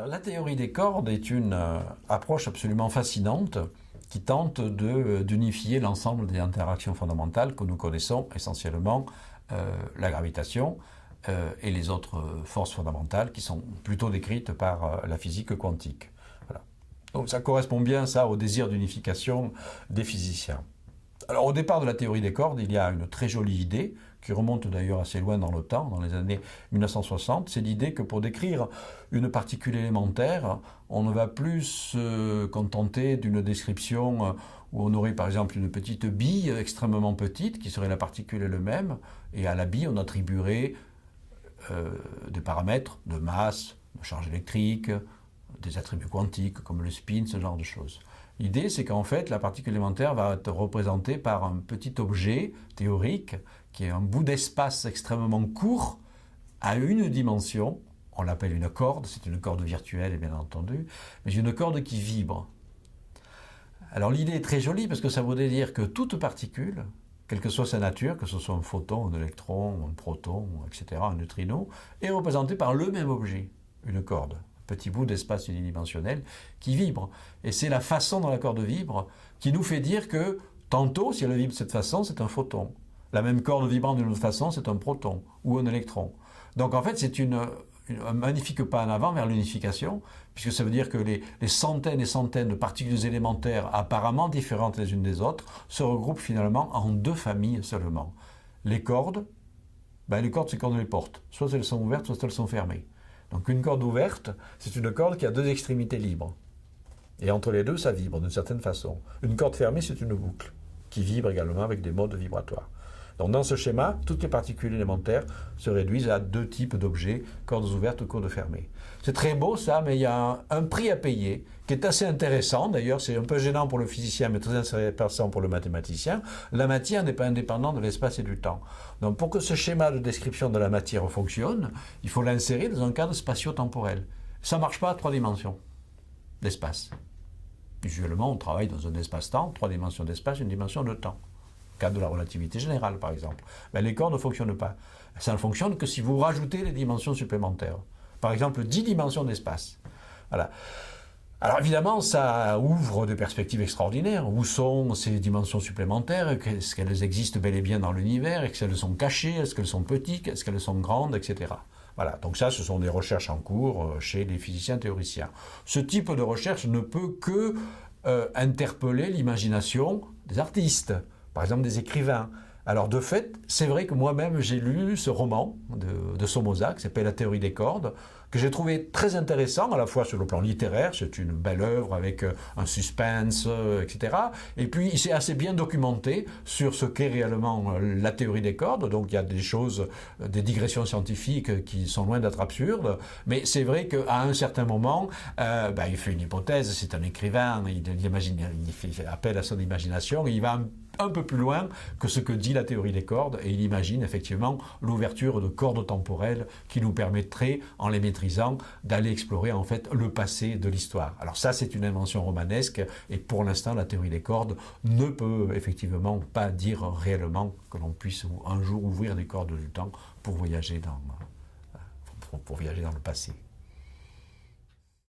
La théorie des cordes est une approche absolument fascinante qui tente d'unifier l'ensemble des interactions fondamentales que nous connaissons, essentiellement la gravitation et les autres forces fondamentales qui sont plutôt décrites par la physique quantique. Voilà. Donc ça correspond bien ça au désir d'unification des physiciens. Alors au départ de la théorie des cordes, il y a une très jolie idée, qui remonte d'ailleurs assez loin dans le temps, dans les années 1960, c'est l'idée que pour décrire une particule élémentaire, on ne va plus se contenter d'une description où on aurait par exemple une petite bille extrêmement petite, qui serait la particule elle-même, et à la bille on attribuerait des paramètres de masse, de charge électrique, des attributs quantiques comme le spin, ce genre de choses. L'idée, c'est qu'en fait, la particule élémentaire va être représentée par un petit objet théorique qui est un bout d'espace extrêmement court à une dimension. On l'appelle une corde, c'est une corde virtuelle, bien entendu, mais une corde qui vibre. Alors l'idée est très jolie parce que ça voudrait dire que toute particule, quelle que soit sa nature, que ce soit un photon, un électron, un proton, etc., un neutrino, est représentée par le même objet, une corde. Petit bout d'espace unidimensionnel qui vibre. Et c'est la façon dont la corde vibre qui nous fait dire que tantôt, si elle vibre de cette façon, c'est un photon. La même corde vibrant d'une autre façon, c'est un proton ou un électron. Donc en fait, c'est un magnifique pas en avant vers l'unification, puisque ça veut dire que les centaines et centaines de particules élémentaires apparemment différentes les unes des autres se regroupent finalement en deux familles seulement. Les cordes, les cordes c'est quand on les porte. Soit elles sont ouvertes, soit elles sont fermées. Donc une corde ouverte, c'est une corde qui a deux extrémités libres. Et entre les deux, ça vibre d'une certaine façon. Une corde fermée, c'est une boucle, qui vibre également avec des modes vibratoires. Donc dans ce schéma, toutes les particules élémentaires se réduisent à deux types d'objets, cordes ouvertes ou cordes fermées. C'est très beau ça, mais il y a un prix à payer qui est assez intéressant. D'ailleurs, c'est un peu gênant pour le physicien, mais très intéressant pour le mathématicien. La matière n'est pas indépendante de l'espace et du temps. Donc pour que ce schéma de description de la matière fonctionne, il faut l'insérer dans un cadre spatio-temporel. Ça ne marche pas à trois dimensions d'espace. Usuellement, on travaille dans un espace-temps, trois dimensions d'espace, une dimension de temps. Cas de la relativité générale, par exemple. Les cordes ne fonctionnent pas. Ça ne fonctionne que si vous rajoutez les dimensions supplémentaires. Par exemple, 10 dimensions d'espace. Voilà. Alors évidemment, ça ouvre des perspectives extraordinaires. Où sont ces dimensions supplémentaires? Est-ce qu'elles existent bel et bien dans l'univers? Est-ce qu'elles sont cachées? Est-ce qu'elles sont petites? Est-ce qu'elles sont grandes? Etc. Voilà, donc ça, ce sont des recherches en cours chez les physiciens théoriciens. Ce type de recherche ne peut que interpeller l'imagination des artistes, par exemple des écrivains. Alors de fait, c'est vrai que moi-même j'ai lu ce roman de Somoza qui s'appelle La théorie des cordes, que j'ai trouvé très intéressant à la fois sur le plan littéraire, c'est une belle œuvre avec un suspense, etc. Et puis il s'est assez bien documenté sur ce qu'est réellement la théorie des cordes, donc il y a des choses, des digressions scientifiques qui sont loin d'être absurdes, mais c'est vrai qu'à un certain moment, il fait une hypothèse, c'est un écrivain, il fait appel à son imagination, et il va un peu plus loin que ce que dit la théorie des cordes, et il imagine effectivement l'ouverture de cordes temporelles qui nous permettraient, en les maîtrisant, d'aller explorer en fait le passé de l'histoire. Alors ça, c'est une invention romanesque, et pour l'instant, la théorie des cordes ne peut effectivement pas dire réellement que l'on puisse un jour ouvrir des cordes du temps pour voyager dans le passé.